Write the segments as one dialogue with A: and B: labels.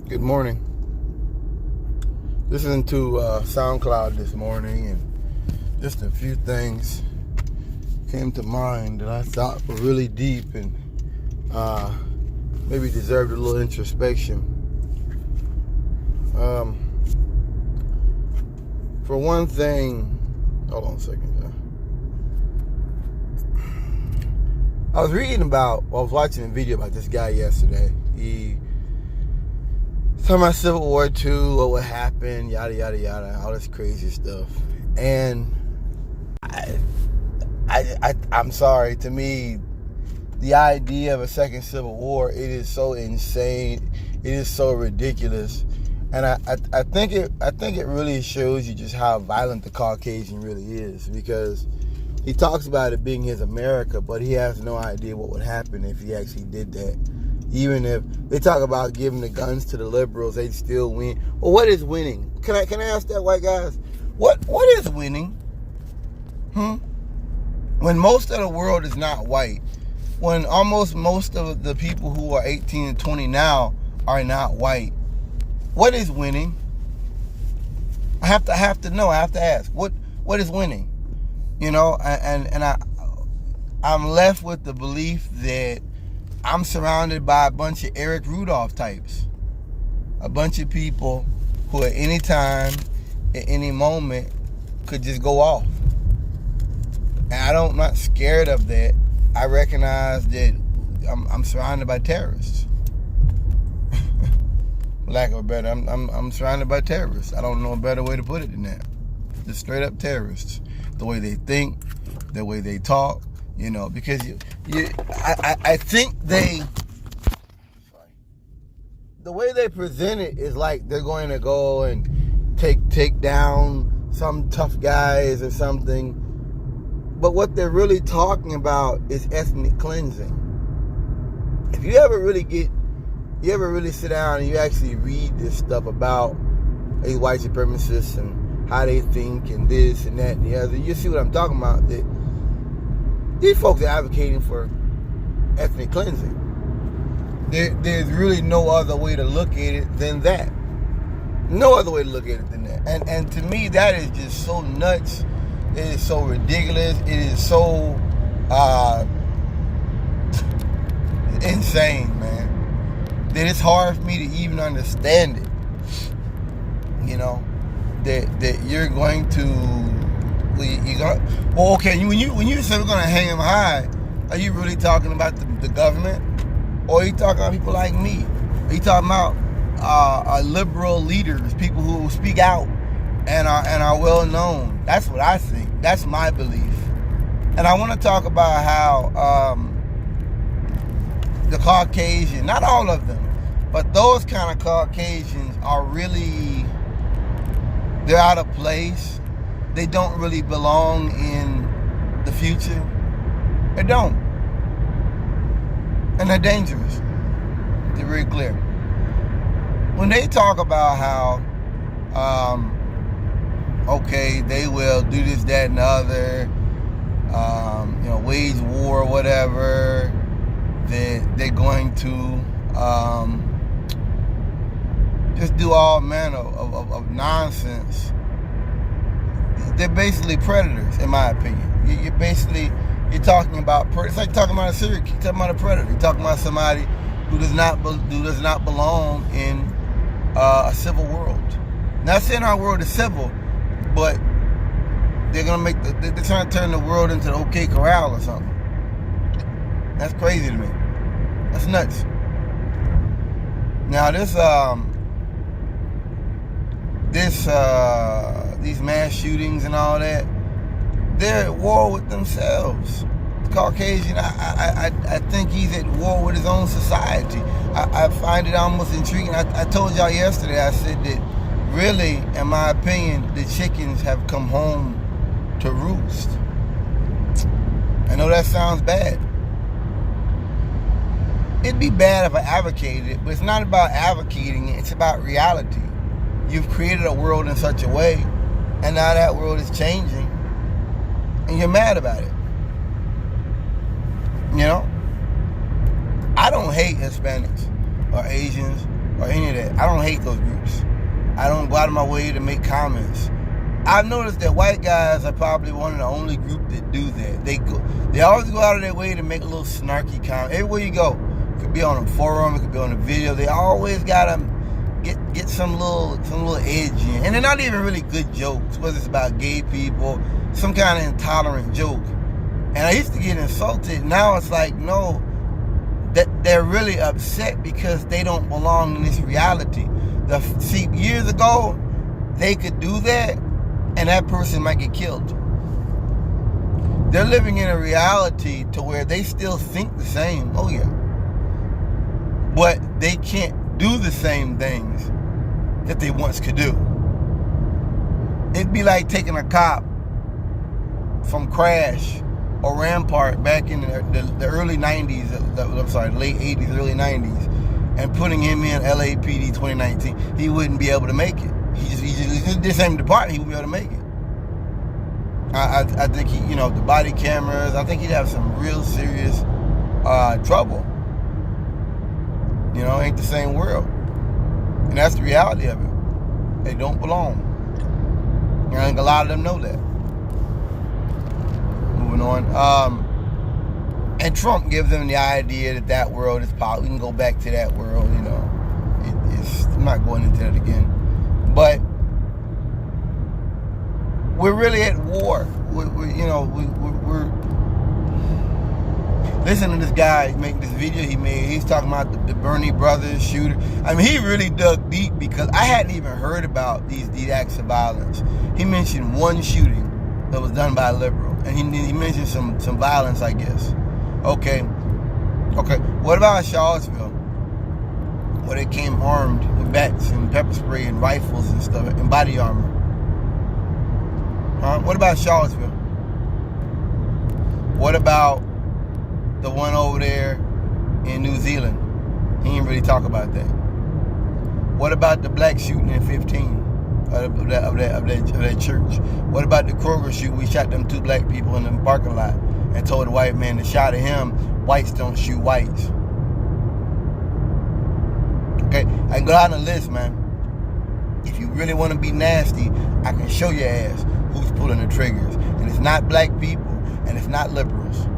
A: Good morning. Listening to SoundCloud this morning, and just a few things came to mind that I thought were really deep and maybe deserved a little introspection. For one thing, hold on a second. I was watching a video about this guy yesterday. He talking about Civil War II, or what happened, yada yada yada, all this crazy stuff. And I'm sorry, to me, the idea of a second Civil War, it is so insane, it is so ridiculous. And I think it really shows you just how violent the Caucasian really is, because he talks about it being his America, but he has no idea what would happen if he actually did that. Even if they talk about giving the guns to the liberals, they'd still win. Well, what is winning? Can I ask that, white guys? What is winning? When most of the world is not white, when almost most of the people who are 18 and 20 now are not white, what is winning? I have to know. I have to ask. What is winning? You know, and I'm left with the belief that I'm surrounded by a bunch of Eric Rudolph types. A bunch of people who at any time, at any moment, could just go off. And I'm not scared of that. I recognize that I'm surrounded by terrorists. For lack of a better, I'm surrounded by terrorists. I don't know a better way to put it than that. Just straight up terrorists. The way they think, the way they talk, you know, because I think the way they present it is like they're going to go and take down some tough guys or something. But what they're really talking about is ethnic cleansing. If you ever really sit down and you actually read this stuff about these white supremacists and how they think and this and that and the other, you see what I'm talking about. That these folks are advocating for ethnic cleansing. There's really no other way to look at it than that. No other way to look at it than that. And to me, that is just so nuts. It is so ridiculous. It is so insane, man, that it's hard for me to even understand it. You know, that you're going to, okay, when you say we're going to hang him high, are you really talking about the government? Or are you talking about people like me? Are you talking about liberal leaders, people who speak out and are well known? That's what I think. That's my belief. And I want to talk about how the Caucasian, not all of them, but those kind of Caucasians are really, they're out of place. They don't really belong in the future. They don't. And they're dangerous. They're very clear. When they talk about how, okay, they will do this, that, and the other, wage war or whatever, they're going to just do all manner of nonsense. They're basically predators, in my opinion. You're talking about, it's like talking about a serial killer, talking about a predator. You're talking about somebody who does not belong in a civil world. Not saying our world is civil, but they're trying to turn the world into the OK Corral or something. That's crazy to me. That's nuts. Now these mass shootings and all that, they're at war with themselves. The Caucasian, I think he's at war with his own society. I find it almost intriguing. I told y'all yesterday, I said that really, in my opinion, the chickens have come home to roost. I know that sounds bad. It'd be bad if I advocated it, but it's not about advocating it, it's about reality. You've created a world in such a way, and now that world is changing, and you're mad about it. You know? I don't hate Hispanics or Asians or any of that. I don't hate those groups. I don't go out of my way to make comments. I've noticed that white guys are probably one of the only group that do that. They always go out of their way to make a little snarky comment. Everywhere you go, it could be on a forum, it could be on a video. They always gotta get some little edge in, and they're not even really good jokes. Whether it's about gay people, some kind of intolerant joke. And I used to get insulted. Now it's like, no, that they're really upset because they don't belong in this reality. See, years ago, they could do that, and that person might get killed. They're living in a reality to where they still think the same. Oh yeah. But they can't do the same things that they once could do. It'd be like taking a cop from Crash or Rampart back in the early 90s, late 80s, early 90s, and putting him in LAPD 2019. He wouldn't be able to make it. He's the same department, he wouldn't be able to make it. I think the body cameras, I think he'd have some real serious trouble. Ain't the same world. And that's the reality of it. They don't belong. And I think a lot of them know that. Moving on. And Trump gives them the idea that world is power. We can go back to that world, I'm not going into that again. But we're really at war. We're listen to this guy making this video he made. He's talking about the Bernie brothers shooter. I mean, he really dug deep because I hadn't even heard about these acts of violence. He mentioned one shooting that was done by a liberal, and he mentioned some violence, I guess. Okay. What about Charlottesville, where they came armed with bats and pepper spray and rifles and stuff and body armor? Huh? What about Charlottesville? What about the one over there in New Zealand? He didn't really talk about that. What about the black shooting in 15 of that church? What about the Kroger shooting? We shot them 2 black people in the parking lot and told the white man that shot at him, whites don't shoot whites. Okay, I can go down the list, man. If you really want to be nasty, I can show your ass who's pulling the triggers. And it's not black people, and it's not liberals.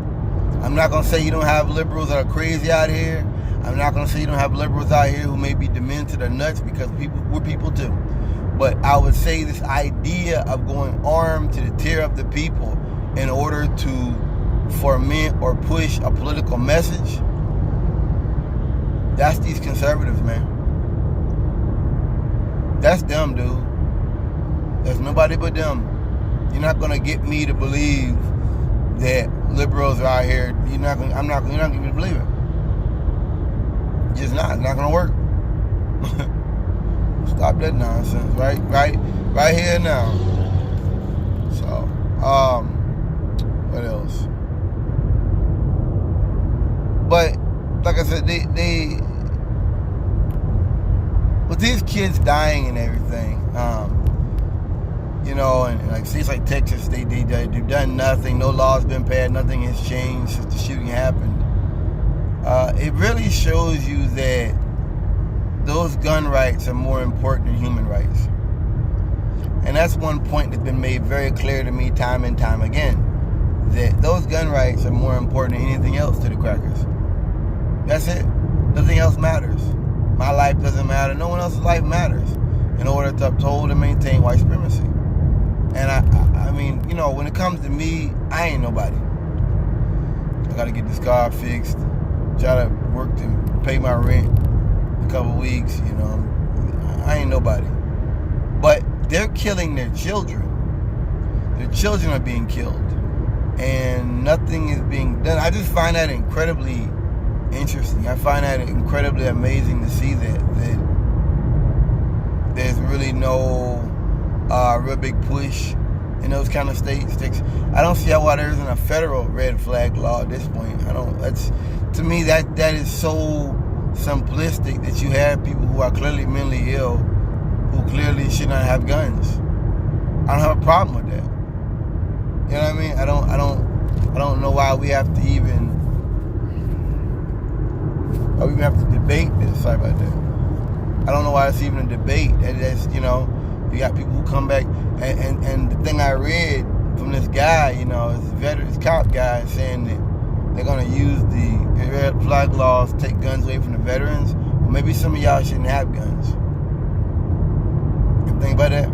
A: I'm not going to say you don't have liberals that are crazy out here. I'm not going to say you don't have liberals out here who may be demented or nuts, because we're people too. But I would say this idea of going armed to tear up the people in order to foment or push a political message, that's these conservatives, man. That's them, dude. There's nobody but them. You're not going to get me to believe that liberals are out here. You're not going to believe it. Just not. It's not going to work. Stop that nonsense, right here now. So, what else? But like I said, they with these kids dying and everything, and like states like Texas, they've done nothing. No law's been passed. Nothing has changed since the shooting happened. It really shows you that those gun rights are more important than human rights. And that's one point that's been made very clear to me time and time again, that those gun rights are more important than anything else to the crackers. That's it. Nothing else matters. My life doesn't matter. No one else's life matters in order to uphold and maintain white supremacy. And I mean, when it comes to me, I ain't nobody. I got to get this car fixed, try to work to pay my rent a couple weeks, I ain't nobody. But they're killing their children. Their children are being killed, and nothing is being done. I just find that incredibly interesting. I find that incredibly amazing to see that there's really no real big push in those kind of states. I don't see why there isn't a federal red flag law at this point. To me, that is so simplistic, that you have people who are clearly mentally ill, who clearly should not have guns. I don't have a problem with that. You know what I mean? I don't know why we have to even debate this. Sorry about that. I don't know why it's even a debate. That's, you know, you got people who come back, and the thing I read from this guy, you know, is this cop guy saying that they're gonna use the red flag laws to take guns away from the veterans. Well, maybe some of y'all shouldn't have guns. You think about that?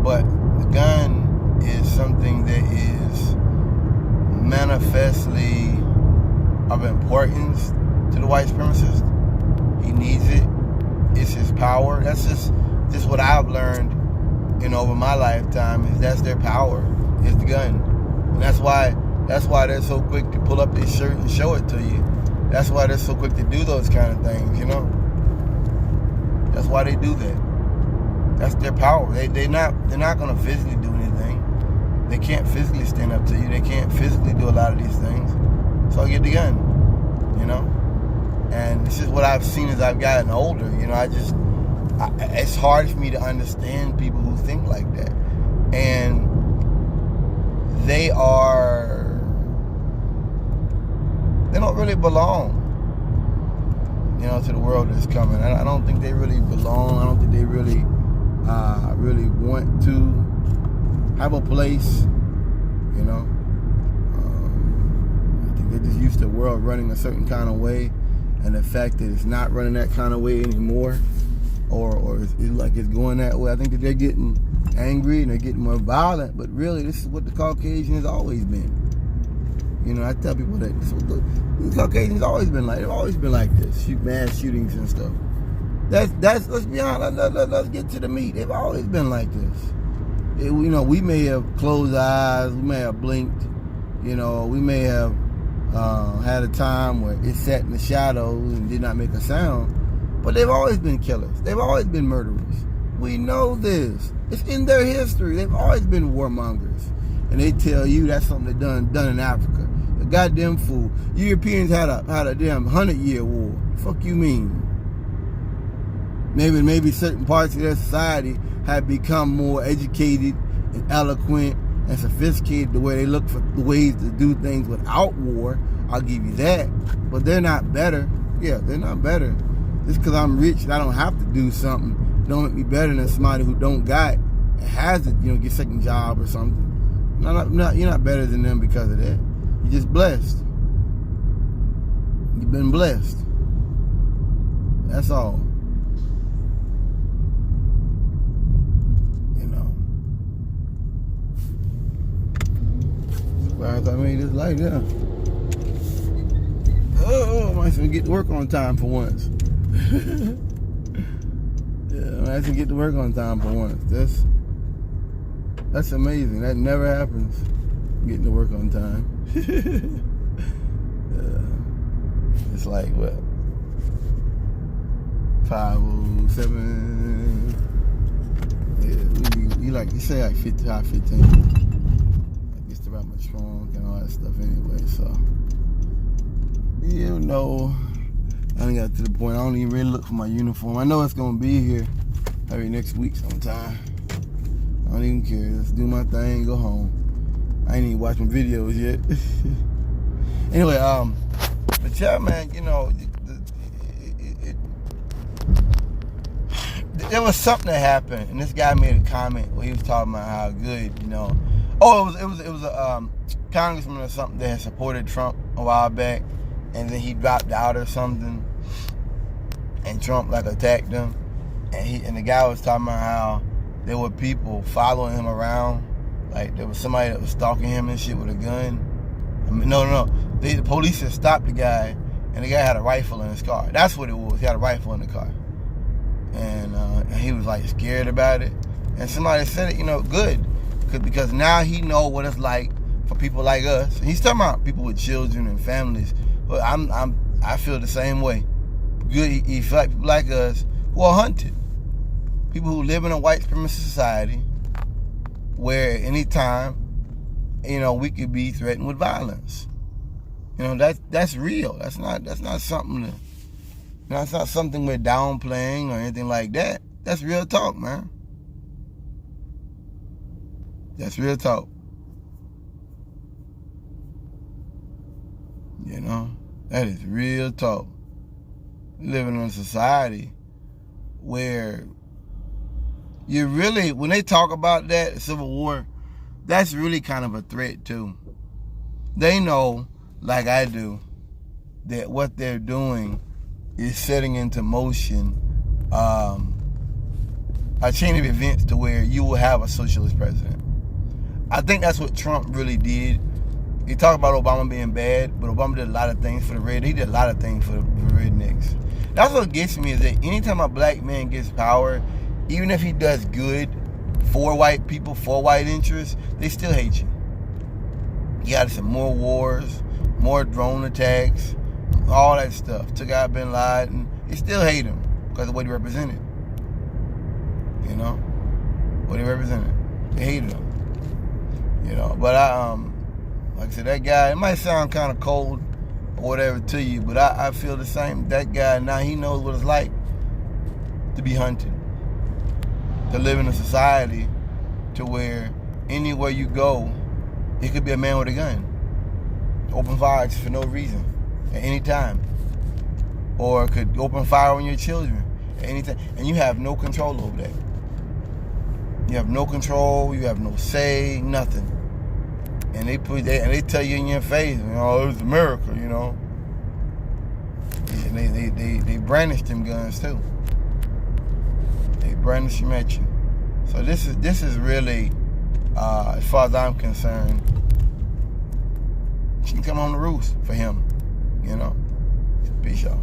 A: But the gun is something that is manifestly of importance to the white supremacist. He needs it. It's his power. That's just what I've learned, you know, over my lifetime, is that's their power, is the gun. And that's why they're so quick to pull up their shirt and show it to you. That's why they're so quick to do those kind of things, you know. That's why they do that. That's their power. They're not gonna physically do anything. They can't physically stand up to you. They can't physically do a lot of these things. So I get the gun, you know. And this is what I've seen as I've gotten older. You know, it's hard for me to understand people who think like that. And they don't really belong, you know, to the world that's coming. I don't think they really belong. I don't think they really want to have a place, you know. I think they're just used to the world running a certain kind of way, and the fact that it's not running that kind of way anymore, or it's like it's going that way. I think that they're getting angry and they're getting more violent, but really this is what the Caucasian has always been. You know, I tell people that this is what the Caucasians always been like. They've always been like this, mass shootings and stuff. That's let's be honest. Let's get to the meat. They've always been like this. You know, we may have closed our eyes, we may have blinked. You know, we may have had a time where it sat in the shadows and did not make a sound. But they've always been killers. They've always been murderers. We know this. It's in their history. They've always been warmongers. And they tell you that's something they done in Africa. A goddamn fool. Europeans had a damn 100-year war. Fuck you mean? Maybe certain parts of their society have become more educated and eloquent and sophisticated the way they look for the ways to do things without war. I'll give you that. But they're not better. Yeah, they're not better. Just because I'm rich and I don't have to do something don't make me better than somebody who don't got and has to, you know, get a second job or something. You're not better than them because of that. You're just blessed. You've been blessed. That's all. You know. Surprised I made this light down. Oh, I might as well get to work on time for once. Yeah, I might as well get to work on time for once. That's amazing. That never happens. Getting to work on time. It's like what? 5:07. Yeah, you say like 15. I guess the right much strong and all that stuff anyway. So you know, I done got to the point I don't even really look for my uniform. I know it's gonna be here maybe next week sometime. I don't even care. Just do my thing, go home. I ain't even watching videos yet. Anyway, but yeah, man, you know, there was something that happened, and this guy made a comment where he was talking about how good, you know. Oh, it was a congressman or something that had supported Trump a while back, and then he dropped out or something, and Trump like attacked him, and the guy was talking about how there were people following him around, like there was somebody that was stalking him and shit with a gun. I mean, no. The police had stopped the guy, and the guy had a rifle in his car. That's what it was. He had a rifle in the car, and he was like scared about it. And somebody said it, you know, good, because now he know what it's like for people like us. He's talking about people with children and families. But I feel the same way. Good, he feel like people like us who are hunted. People who live in a white supremacist society where anytime, you know, we could be threatened with violence. You know, that's real. That's not something that's not something we're downplaying or anything like that. That's real talk, man. That's real talk. You know, that is real talk. living in a society where you really, when they talk about that, Civil War, that's really kind of a threat too. They know, like I do, that what they're doing is setting into motion a chain of events to where you will have a socialist president. I think that's what Trump really did. He talked about Obama being bad, but Obama did a lot of things for the red. He did a lot of things for the rednecks. That's what gets me, is that anytime a black man gets power, even if he does good for white people, for white interests, they still hate you. You got some more wars, more drone attacks, all that stuff. Took out Bin Laden. They still hate him because of what he represented. You know? What he represented. They hated him. You know? But like I said, that guy, it might sound kind of cold or whatever to you, but I feel the same. That guy, now he knows what it's like to be hunted. To live in a society to where anywhere you go, it could be a man with a gun. Open fire for no reason at any time. Or could open fire on your children at any time. And you have no control over that. You have no control, you have no say, nothing. And they tell you in your face, you know, it's America, you know. And they brandish them guns too. They brandish them at you. So this is really, as far as I'm concerned, she can come on the roost for him, you know. Peace out.